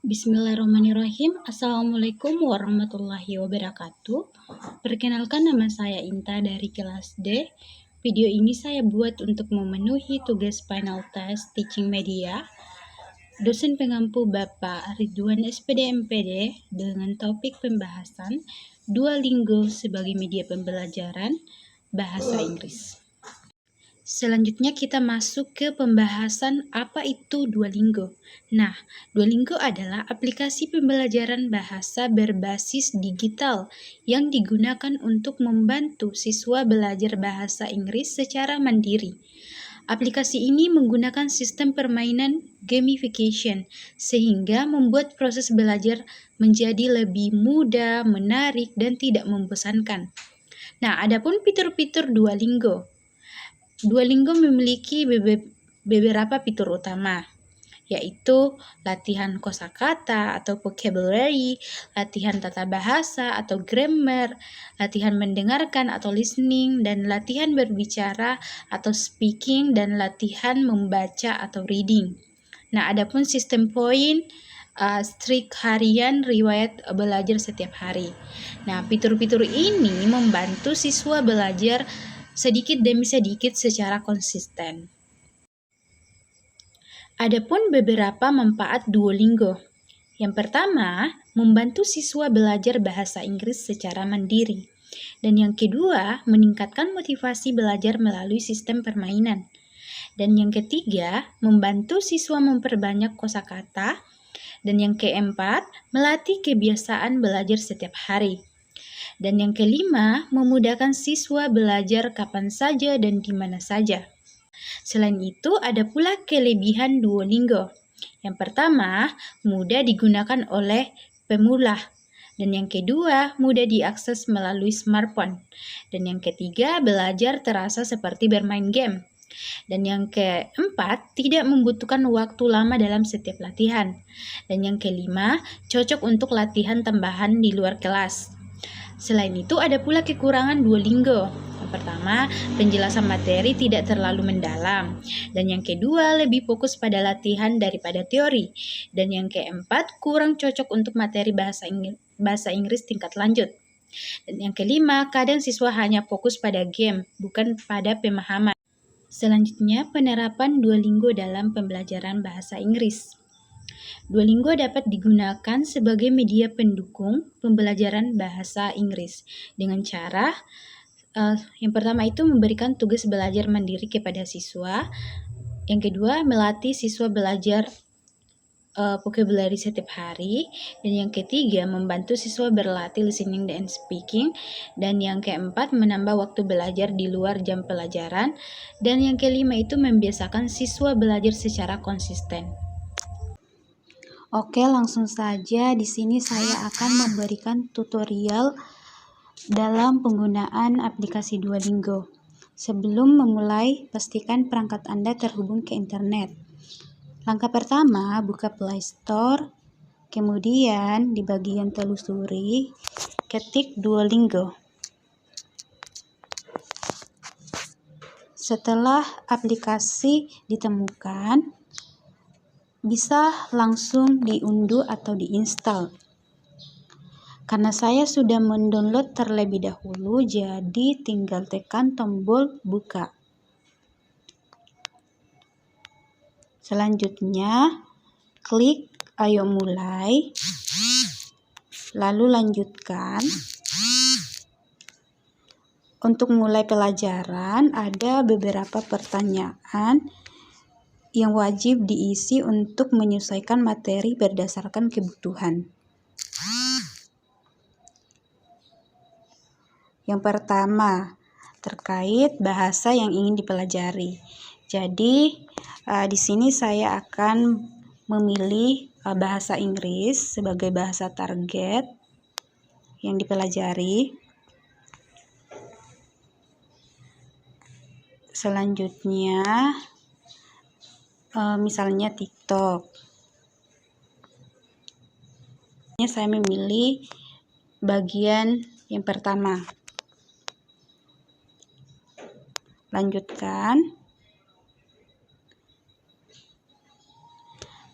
Bismillahirrahmanirrahim. Assalamualaikum warahmatullahi wabarakatuh. Perkenalkan, nama saya Inta dari kelas D. Video ini saya buat untuk memenuhi tugas final test teaching media dosen pengampu Bapak Ridwan SPD MPD dengan topik pembahasan Duolingo sebagai media pembelajaran bahasa Inggris. Selanjutnya kita masuk ke pembahasan apa itu Duolingo. Nah, Duolingo adalah aplikasi pembelajaran bahasa berbasis digital yang digunakan untuk membantu siswa belajar bahasa Inggris secara mandiri. Aplikasi ini menggunakan sistem permainan gamification sehingga membuat proses belajar menjadi lebih mudah, menarik, dan tidak membosankan. Nah, adapun fitur-fitur Duolingo. Duolingo memiliki beberapa fitur utama, yaitu latihan kosakata atau vocabulary, latihan tata bahasa atau grammar, latihan mendengarkan atau listening, dan latihan berbicara atau speaking, dan latihan membaca atau reading. Nah, adapun sistem poin, streak harian, riwayat belajar setiap hari. Nah, fitur-fitur ini membantu siswa belajar sedikit demi sedikit secara konsisten. Adapun beberapa manfaat Duolingo. Yang pertama, membantu siswa belajar bahasa Inggris secara mandiri. Dan yang kedua, meningkatkan motivasi belajar melalui sistem permainan. Dan yang ketiga, membantu siswa memperbanyak kosakata. Dan yang keempat, melatih kebiasaan belajar setiap hari. Dan yang kelima, memudahkan siswa belajar kapan saja dan di mana saja. Selain itu, ada pula kelebihan Duolingo. Yang pertama, mudah digunakan oleh pemula. Dan yang kedua, mudah diakses melalui smartphone. Dan yang ketiga, belajar terasa seperti bermain game. Dan yang keempat, tidak membutuhkan waktu lama dalam setiap latihan. Dan yang kelima, cocok untuk latihan tambahan di luar kelas. Selain itu, ada pula kekurangan Duolingo. Yang pertama, penjelasan materi tidak terlalu mendalam. Dan yang kedua, lebih fokus pada latihan daripada teori. Dan yang keempat, kurang cocok untuk materi bahasa Inggris tingkat lanjut. Dan yang kelima, kadang siswa hanya fokus pada game, bukan pada pemahaman. Selanjutnya, penerapan Duolingo dalam pembelajaran bahasa Inggris. Duolingo dapat digunakan sebagai media pendukung pembelajaran bahasa Inggris dengan cara yang pertama itu memberikan tugas belajar mandiri kepada siswa. Yang kedua, melatih siswa belajar vocabulary setiap hari. Dan yang ketiga, membantu siswa berlatih listening dan speaking. Dan yang keempat, menambah waktu belajar di luar jam pelajaran. Dan yang kelima itu membiasakan siswa belajar secara konsisten. Oke, langsung saja di sini saya akan memberikan tutorial dalam penggunaan aplikasi Duolingo. Sebelum memulai, pastikan perangkat Anda terhubung ke internet. Langkah pertama, buka Play Store, kemudian di bagian telusuri, ketik Duolingo. Setelah aplikasi ditemukan, bisa langsung diunduh atau diinstal. Karena saya sudah mendownload terlebih dahulu, jadi tinggal tekan tombol buka. Selanjutnya, klik ayo mulai, lalu lanjutkan. Untuk mulai pelajaran, ada beberapa pertanyaan yang wajib diisi untuk menyesuaikan materi berdasarkan kebutuhan. Yang pertama, terkait bahasa yang ingin dipelajari. Jadi, di sini saya akan memilih bahasa Inggris sebagai bahasa target yang dipelajari. Selanjutnya, misalnya TikTok. Saya memilih bagian yang pertama. Lanjutkan.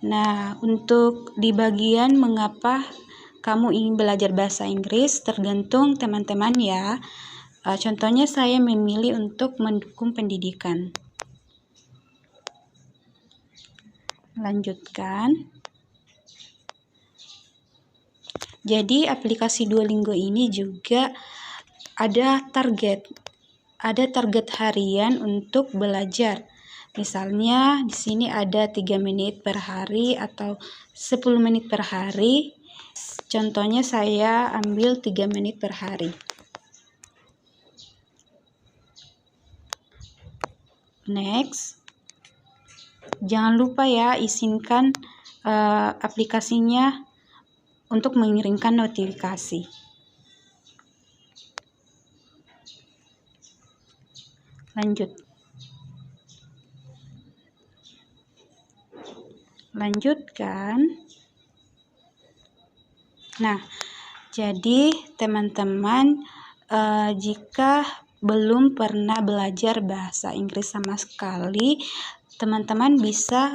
Nah, untuk di bagian mengapa kamu ingin belajar bahasa Inggris tergantung teman-teman ya. Contohnya saya memilih untuk mendukung pendidikan. Lanjutkan. Jadi aplikasi Duolingo ini juga ada target harian untuk belajar. Misalnya di sini ada 3 menit per hari atau 10 menit per hari. Contohnya saya ambil 3 menit per hari. Next. Jangan lupa ya izinkan aplikasinya untuk mengirimkan notifikasi. Lanjutkan. Nah, jadi teman-teman jika belum pernah belajar bahasa Inggris sama sekali, teman-teman bisa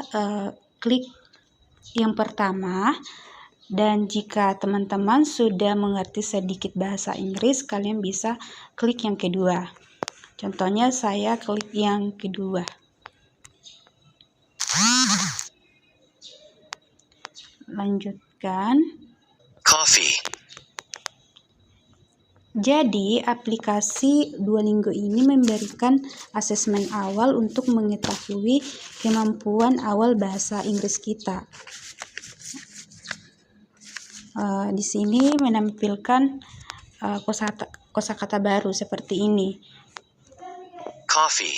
klik yang pertama, dan jika teman-teman sudah mengerti sedikit bahasa Inggris, kalian bisa klik yang kedua. Contohnya saya klik yang kedua. Lanjutkan. Coffee. Jadi, aplikasi Duolingo ini memberikan asesmen awal untuk mengetahui kemampuan awal bahasa Inggris kita. Di sini menampilkan kosakata baru seperti ini. Coffee.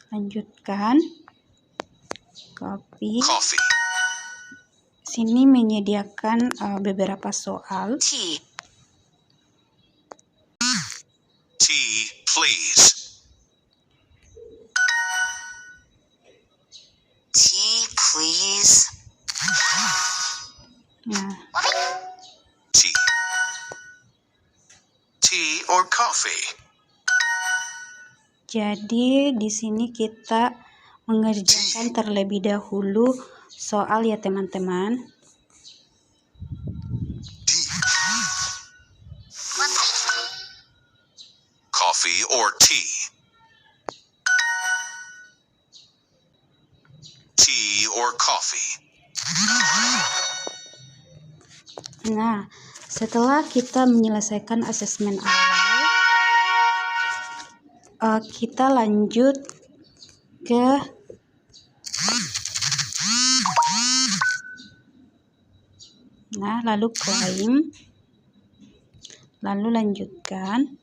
Lanjutkan. Coffee. Coffee. Sini menyediakan beberapa soal. Tea. Tea, please. Tea, please. Nah, Tea. Tea or coffee? jadi di sini kita mengerjakan terlebih dahulu soal ya teman-teman. Coffee or tea? Tea or coffee? Nah, setelah kita menyelesaikan asesmen awal, kita lanjut ke lalu klaim, lalu lanjutkan.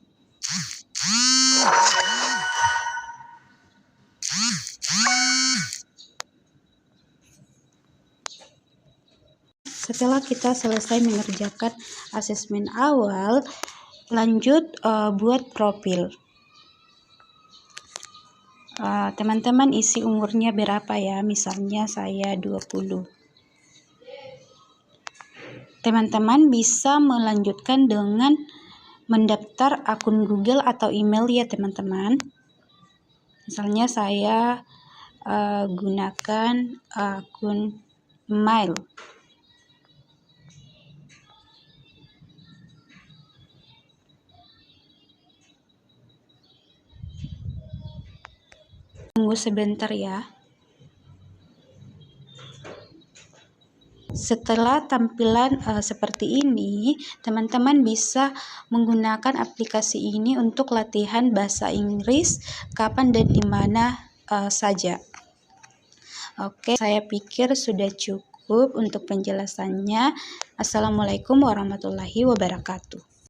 Setelah kita selesai mengerjakan asesmen awal, lanjut buat profil. Teman-teman isi umurnya berapa ya, misalnya saya 20. Teman-teman bisa melanjutkan dengan mendaftar akun Google atau email ya teman-teman. Misalnya saya gunakan akun email. Tunggu sebentar ya. Setelah tampilan seperti ini, teman-teman bisa menggunakan aplikasi ini untuk latihan bahasa Inggris kapan dan di mana saja. Oke, saya pikir sudah cukup untuk penjelasannya. Assalamualaikum warahmatullahi wabarakatuh.